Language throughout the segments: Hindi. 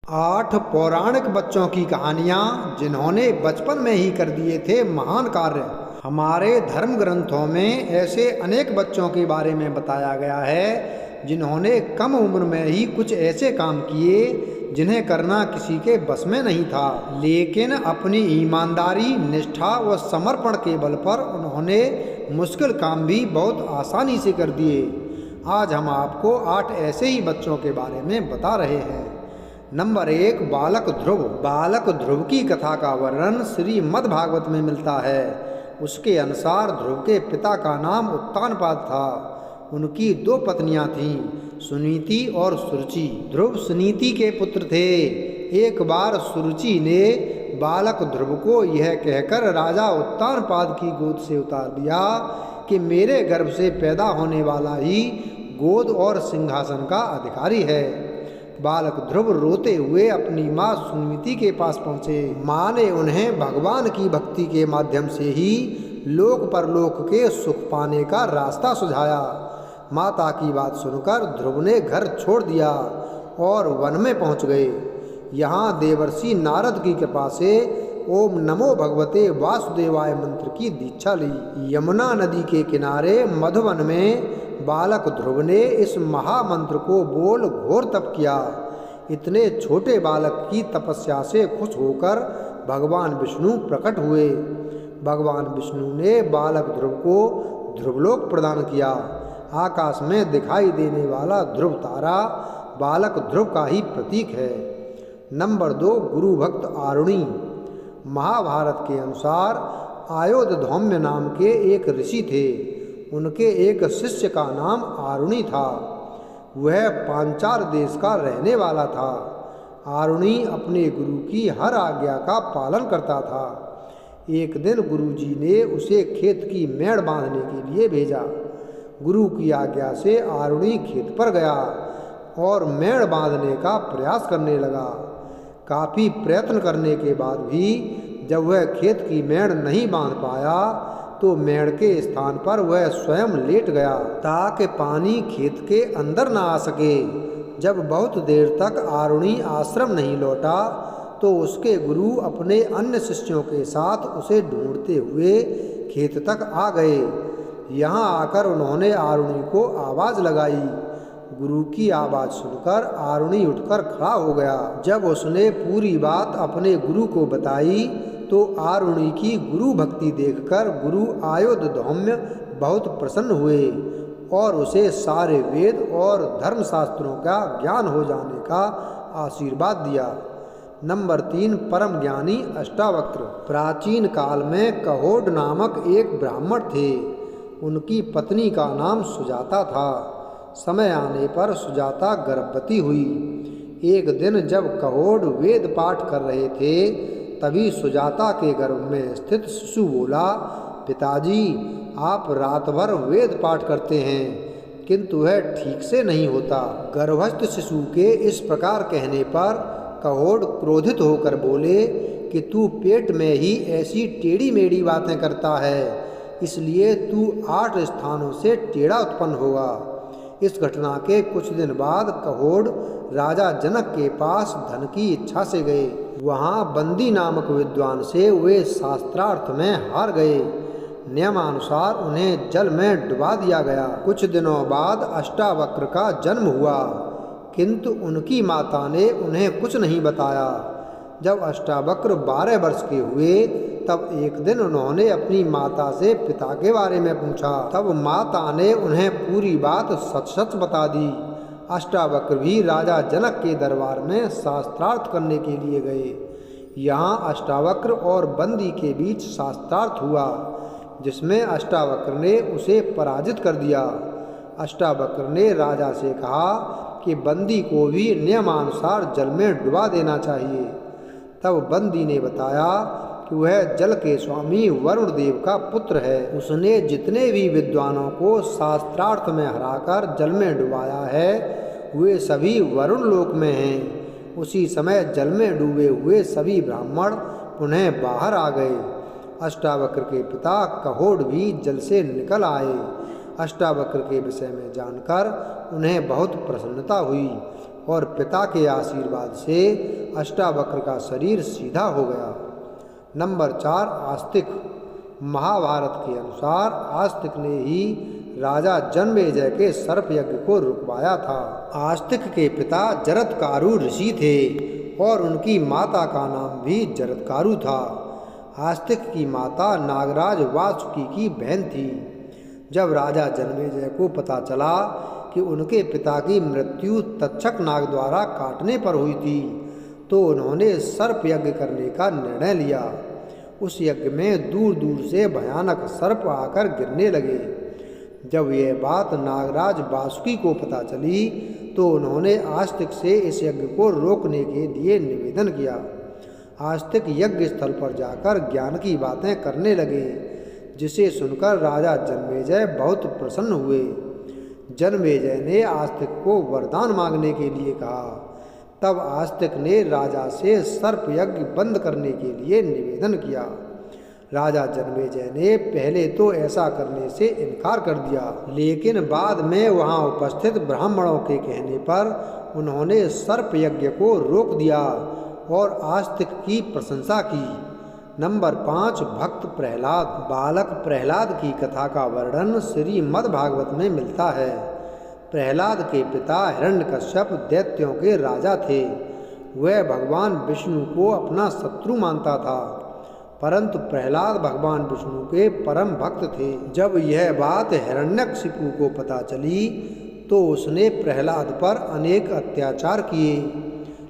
8 पौराणिक बच्चों की कहानियाँ जिन्होंने बचपन में ही कर दिए थे महान कार्य। हमारे धर्म ग्रंथों में ऐसे अनेक बच्चों के बारे में बताया गया है जिन्होंने कम उम्र में ही कुछ ऐसे काम किए जिन्हें करना किसी के बस में नहीं था, लेकिन अपनी ईमानदारी, निष्ठा व समर्पण के बल पर उन्होंने मुश्किल काम भी बहुत आसानी से कर दिए। आज हम आपको 8 ऐसे ही बच्चों के बारे में बता रहे हैं। नंबर 1, बालक ध्रुव। बालक ध्रुव की कथा का वर्णन श्रीमद् भागवत में मिलता है। उसके अनुसार ध्रुव के पिता का नाम उत्तानपाद था। उनकी 2 पत्नियां थीं, सुनीति और सुरुचि। ध्रुव सुनीति के पुत्र थे। एक बार सुरुचि ने बालक ध्रुव को यह कहकर राजा उत्तानपाद की गोद से उतार दिया कि मेरे गर्भ से पैदा होने वाला ही गोद और सिंहासन का अधिकारी है। बालक ध्रुव रोते हुए अपनी माँ सुनीति के पास पहुँचे। माँ ने उन्हें भगवान की भक्ति के माध्यम से ही लोक परलोक के सुख पाने का रास्ता सुझाया। माता की बात सुनकर ध्रुव ने घर छोड़ दिया और वन में पहुँच गए। यहाँ देवर्षि नारद की कृपा से ओम नमो भगवते वासुदेवाय मंत्र की दीक्षा ली। यमुना नदी के किनारे मधुवन में बालक ध्रुव ने इस महामंत्र को बोल घोर तप किया। इतने छोटे बालक की तपस्या से खुश होकर भगवान विष्णु प्रकट हुए। भगवान विष्णु ने बालक ध्रुव को ध्रुवलोक प्रदान किया। आकाश में दिखाई देने वाला ध्रुव तारा बालक ध्रुव का ही प्रतीक है। नंबर 2, गुरु भक्त आरुणि। महाभारत के अनुसार आयोधधौम्य नाम के एक ऋषि थे। उनके एक शिष्य का नाम आरुणि था। वह पांचाल देश का रहने वाला था। आरुणि अपने गुरु की हर आज्ञा का पालन करता था। एक दिन गुरुजी ने उसे खेत की मेड़ बांधने के लिए भेजा। गुरु की आज्ञा से आरुणि खेत पर गया और मेड़ बांधने का प्रयास करने लगा। काफ़ी प्रयत्न करने के बाद भी जब वह खेत की मेड़ नहीं बांध पाया तो मेड़ के स्थान पर वह स्वयं लेट गया ताकि पानी खेत के अंदर ना आ सके। जब बहुत देर तक आरुणि आश्रम नहीं लौटा तो उसके गुरु अपने अन्य शिष्यों के साथ उसे ढूंढते हुए खेत तक आ गए। यहाँ आकर उन्होंने आरुणि को आवाज़ लगाई। गुरु की आवाज़ सुनकर आरुणि उठकर खड़ा हो गया। जब उसने पूरी बात अपने गुरु को बताई तो आरुणि की गुरु भक्ति देखकर गुरु आयोधधौम्य बहुत प्रसन्न हुए और उसे सारे वेद और धर्मशास्त्रों का ज्ञान हो जाने का आशीर्वाद दिया। नंबर 3, परम ज्ञानी अष्टावक्र। प्राचीन काल में कहोड नामक एक ब्राह्मण थे। उनकी पत्नी का नाम सुजाता था। समय आने पर सुजाता गर्भवती हुई। एक दिन जब कहोड वेद पाठ कर रहे थे तभी सुजाता के गर्भ में स्थित शिशु बोला, पिताजी आप रात भर वेद पाठ करते हैं किंतु वह ठीक से नहीं होता। गर्भस्थ शिशु के इस प्रकार कहने पर कहोड क्रोधित होकर बोले कि तू पेट में ही ऐसी टेढ़ी मेढ़ी बातें करता है, इसलिए तू 8 स्थानों से टेढ़ा उत्पन्न होगा। इस घटना के कुछ दिन बाद कहोड राजा जनक के पास धन की इच्छा से गए। वहाँ बंदी नामक विद्वान से वे शास्त्रार्थ में हार गए। नियमानुसार उन्हें जल में डुबा दिया गया। कुछ दिनों बाद अष्टावक्र का जन्म हुआ किंतु उनकी माता ने उन्हें कुछ नहीं बताया। जब अष्टावक्र 12 वर्ष के हुए तब एक दिन उन्होंने अपनी माता से पिता के बारे में पूछा। तब माता ने उन्हें पूरी बात सच सच बता दी। अष्टावक्र भी राजा जनक के दरबार में शास्त्रार्थ करने के लिए गए। यहाँ अष्टावक्र और बंदी के बीच शास्त्रार्थ हुआ जिसमें अष्टावक्र ने उसे पराजित कर दिया। अष्टावक्र ने राजा से कहा कि बंदी को भी नियमानुसार जल में डुबा देना चाहिए। तब बंदी ने बताया कि वह जल के स्वामी वरुण देव का पुत्र है। उसने जितने भी विद्वानों को शास्त्रार्थ में हराकर जल में डुबाया है वे सभी वरुण लोक में हैं। उसी समय जल में डूबे हुए सभी ब्राह्मण पुनः बाहर आ गए। अष्टावक्र के पिता कहोड भी जल से निकल आए। अष्टावक्र के विषय में जानकर उन्हें बहुत प्रसन्नता हुई और पिता के आशीर्वाद से अष्टावक्र का शरीर सीधा हो गया। नंबर 4, आस्तिक। महाभारत के अनुसार आस्तिक ने ही राजा जन्मेजय के सर्प यज्ञ को रुकवाया था। आस्तिक के पिता जरत्कारु ऋषि थे और उनकी माता का नाम भी जरत्कारु था। आस्तिक की माता नागराज वासुकी की बहन थी। जब राजा जन्मेजय को पता चला कि उनके पिता की मृत्यु तक्षक नाग द्वारा काटने पर हुई थी, तो उन्होंने सर्प यज्ञ करने का निर्णय लिया। उस यज्ञ में दूर दूर से भयानक सर्प आकर गिरने लगे। जब यह बात नागराज वासुकी को पता चली, तो उन्होंने आस्तिक से इस यज्ञ को रोकने के लिए निवेदन किया। आस्तिक यज्ञ स्थल पर जाकर ज्ञान की बातें करने लगे, जिसे सुनकर राजा जन्मेजय बहुत प्रसन्न हुए। जन्मेजय ने आस्तिक को वरदान मांगने के लिए कहा। तब आस्तिक ने राजा से सर्प यज्ञ बंद करने के लिए निवेदन किया। राजा जन्मेजय ने पहले तो ऐसा करने से इनकार कर दिया, लेकिन बाद में वहां उपस्थित ब्राह्मणों के कहने पर उन्होंने सर्प यज्ञ को रोक दिया और आस्तिक की प्रशंसा की। नंबर 5, भक्त प्रहलाद। बालक प्रहलाद की कथा का वर्णन श्रीमद् भागवत में मिलता है। प्रहलाद के पिता हिरण्यकश्यप दैत्यों के राजा थे। वह भगवान विष्णु को अपना शत्रु मानता था, परंतु प्रहलाद भगवान विष्णु के परम भक्त थे। जब यह बात हिरण्यकशिपु को पता चली, तो उसने प्रहलाद पर अनेक अत्याचार किए,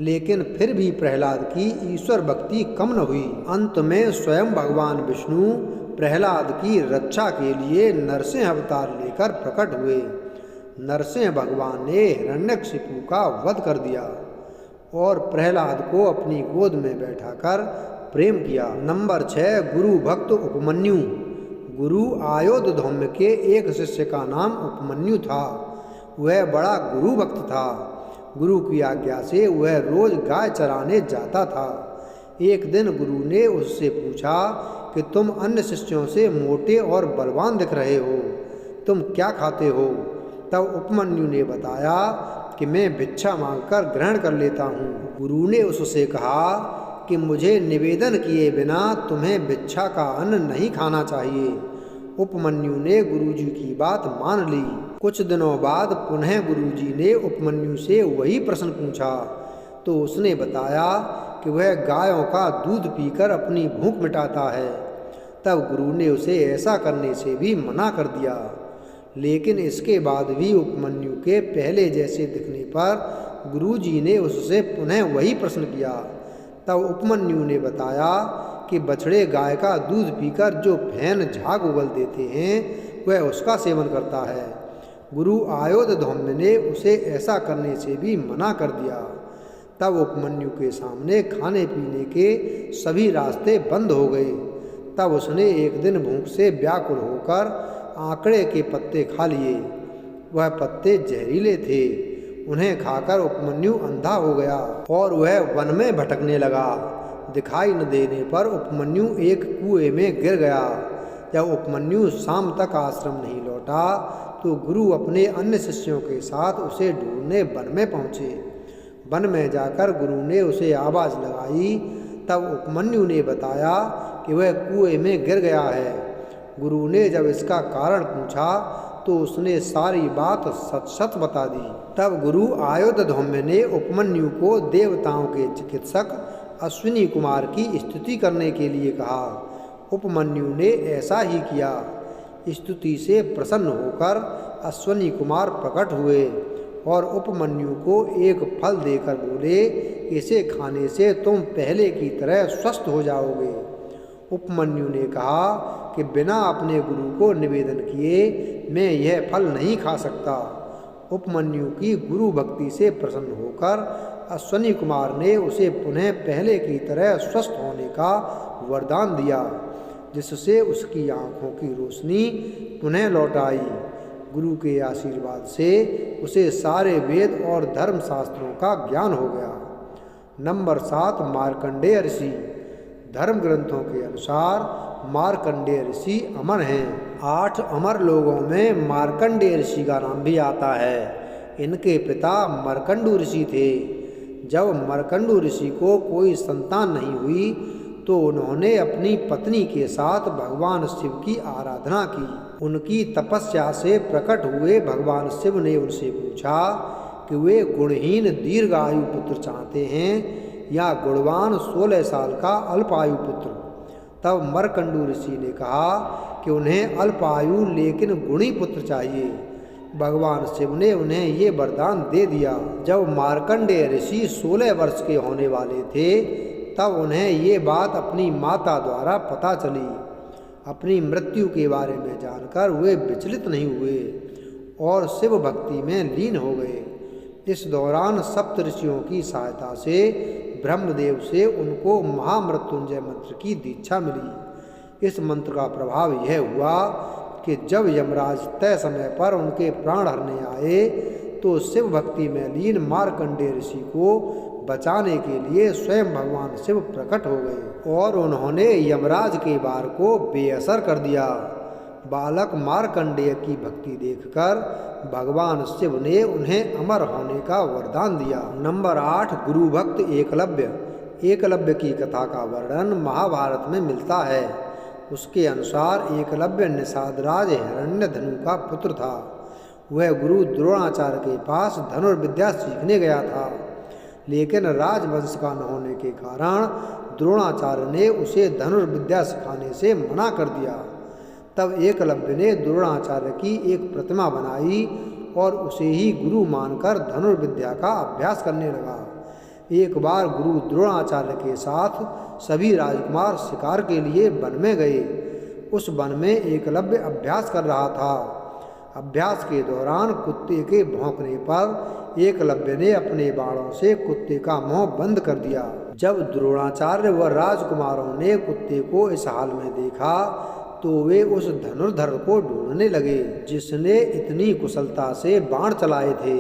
लेकिन फिर भी प्रहलाद की ईश्वर भक्ति कम न हुई। अंत में स्वयं भगवान विष्णु प्रहलाद की रक्षा के लिए नरसिंह अवतार लेकर प्रकट हुए। नरसिंह भगवान ने हिरण्यकशिपु का वध कर दिया और प्रहलाद को अपनी गोद में बैठाकर प्रेम किया। नंबर 6, गुरु भक्त उपमन्यु। गुरु आयोधधौम्य के एक शिष्य का नाम उपमन्यु था। वह बड़ा गुरु भक्त था। गुरु की आज्ञा से वह रोज गाय चराने जाता था। एक दिन गुरु ने उससे पूछा कि तुम अन्य शिष्यों से मोटे और बलवान दिख रहे हो, तुम क्या खाते हो? तब उपमन्यु ने बताया कि मैं भिक्षा मांगकर ग्रहण कर लेता हूँ। गुरु ने उससे कहा कि मुझे निवेदन किए बिना तुम्हें भिक्षा का अन्न नहीं खाना चाहिए। उपमन्यु ने गुरुजी की बात मान ली। कुछ दिनों बाद पुनः गुरुजी ने उपमन्यु से वही प्रश्न पूछा, तो उसने बताया कि वह गायों का दूध पीकर अपनी भूख मिटाता है। तब गुरु ने उसे ऐसा करने से भी मना कर दिया, लेकिन इसके बाद भी उपमन्यु के पहले जैसे दिखने पर गुरुजी ने उससे पुनः वही प्रश्न किया। तब उपमन्यु ने बताया कि बछड़े गाय का दूध पीकर जो फैन झाग उगल देते हैं, वह उसका सेवन करता है। गुरु आयोधधौम्य ने उसे ऐसा करने से भी मना कर दिया। तब उपमन्यु के सामने खाने पीने के सभी रास्ते बंद हो गए। तब उसने एक दिन भूख से व्याकुल होकर आंकड़े के पत्ते खा लिए। वह पत्ते जहरीले थे। उन्हें खाकर उपमन्यु अंधा हो गया और वह वन में भटकने लगा। दिखाई न देने पर उपमन्यु एक कुएं में गिर गया। जब उपमन्यु शाम तक आश्रम नहीं लौटा, तो गुरु अपने अन्य शिष्यों के साथ उसे ढूंढने वन में पहुँचे। वन में जाकर गुरु ने उसे आवाज़ लगाई। तब उपमन्यु ने बताया कि वह कुएं में गिर गया है। गुरु ने जब इसका कारण पूछा, तो उसने सारी बात सच सच बता दी। तब गुरु आयोधधौम्य ने उपमन्यु को देवताओं के चिकित्सक अश्विनी कुमार की स्तुति करने के लिए कहा। उपमन्यु ने ऐसा ही किया। स्तुति से प्रसन्न होकर अश्विनी कुमार प्रकट हुए और उपमन्यु को एक फल देकर बोले, इसे खाने से तुम पहले की तरह स्वस्थ हो जाओगे। उपमन्यु ने कहा कि बिना अपने गुरु को निवेदन किए मैं यह फल नहीं खा सकता। उपमन्यु की गुरु भक्ति से प्रसन्न होकर अश्विनी कुमार ने उसे पुनः पहले की तरह स्वस्थ होने का वरदान दिया, जिससे उसकी आँखों की रोशनी पुनः लौट आई। गुरु के आशीर्वाद से उसे सारे वेद और धर्मशास्त्रों का ज्ञान हो गया। नंबर 7, मार्कंडेय ऋषि। धर्म ग्रंथों के अनुसार मार्कंडेय ऋषि अमर हैं। 8 अमर लोगों में मार्कंडेय ऋषि का नाम भी आता है। इनके पिता मरकंडू ऋषि थे। जब मरकंडू ऋषि को कोई संतान नहीं हुई तो उन्होंने अपनी पत्नी के साथ भगवान शिव की आराधना की। उनकी तपस्या से प्रकट हुए भगवान शिव ने उनसे पूछा कि वे गुणहीन दीर्घायु पुत्र चाहते हैं या गुणवान 16 साल का अल्पायु पुत्र। तब मरकंडू ऋषि ने कहा कि उन्हें अल्पायु लेकिन गुणी पुत्र चाहिए। भगवान शिव ने उन्हें ये वरदान दे दिया। जब मार्कंडेय ऋषि 16 वर्ष के होने वाले थे तब उन्हें ये बात अपनी माता द्वारा पता चली। अपनी मृत्यु के बारे में जानकर वे विचलित नहीं हुए और शिव भक्ति में लीन हो गए। इस दौरान सप्त ऋषियों की सहायता से ब्रह्मदेव से उनको महामृत्युंजय मंत्र की दीक्षा मिली। इस मंत्र का प्रभाव यह हुआ कि जब यमराज तय समय पर उनके प्राण हरने आए तो शिव भक्ति में लीन मार्कंडेय ऋषि को बचाने के लिए स्वयं भगवान शिव प्रकट हो गए और उन्होंने यमराज के वार को बेअसर कर दिया। बालक मार्कंडेय की भक्ति देखकर भगवान शिव ने उन्हें अमर होने का वरदान दिया। नंबर 8, गुरु भक्त एकलव्य। एकलव्य की कथा का वर्णन महाभारत में मिलता है। उसके अनुसार एकलव्य निषादराज हिरण्यधनु का पुत्र था। वह गुरु द्रोणाचार्य के पास धनुर्विद्या सीखने गया था, लेकिन राजवंश का न होने के कारण द्रोणाचार्य ने उसे धनुर्विद्या सिखाने से मना कर दिया। तब एकलव्य ने द्रोणाचार्य की एक प्रतिमा बनाई और उसे ही गुरु मानकर धनुर्विद्या का अभ्यास करने लगा। एक बार गुरु द्रोणाचार्य के साथ सभी राजकुमार शिकार के लिए वन में गए। उस वन में एकलव्य अभ्यास कर रहा था। अभ्यास के दौरान कुत्ते के भौंकने पर एकलव्य ने अपने बाणों से कुत्ते का मुंह बंद कर दिया। जब द्रोणाचार्य व राजकुमारों ने कुत्ते को इस हाल में देखा तो वे उस धनुर्धर को ढूंढने लगे जिसने इतनी कुशलता से बाण चलाए थे।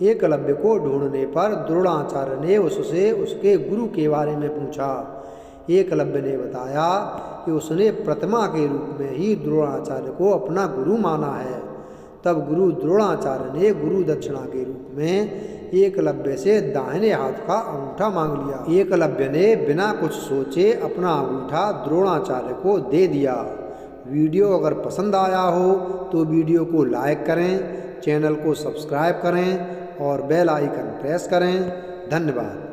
एकलव्य को ढूंढने पर द्रोणाचार्य ने उससे उसके गुरु के बारे में पूछा। एकलव्य ने बताया कि उसने प्रतिमा के रूप में ही द्रोणाचार्य को अपना गुरु माना है। तब गुरु द्रोणाचार्य ने गुरु दक्षिणा के रूप में एकलव्य से दाहिने हाथ का अंगूठा मांग लिया। एकलव्य ने बिना कुछ सोचे अपना अंगूठा द्रोणाचार्य को दे दिया। वीडियो अगर पसंद आया हो तो वीडियो को लाइक करें, चैनल को सब्सक्राइब करें और बेल आइकन प्रेस करें। धन्यवाद।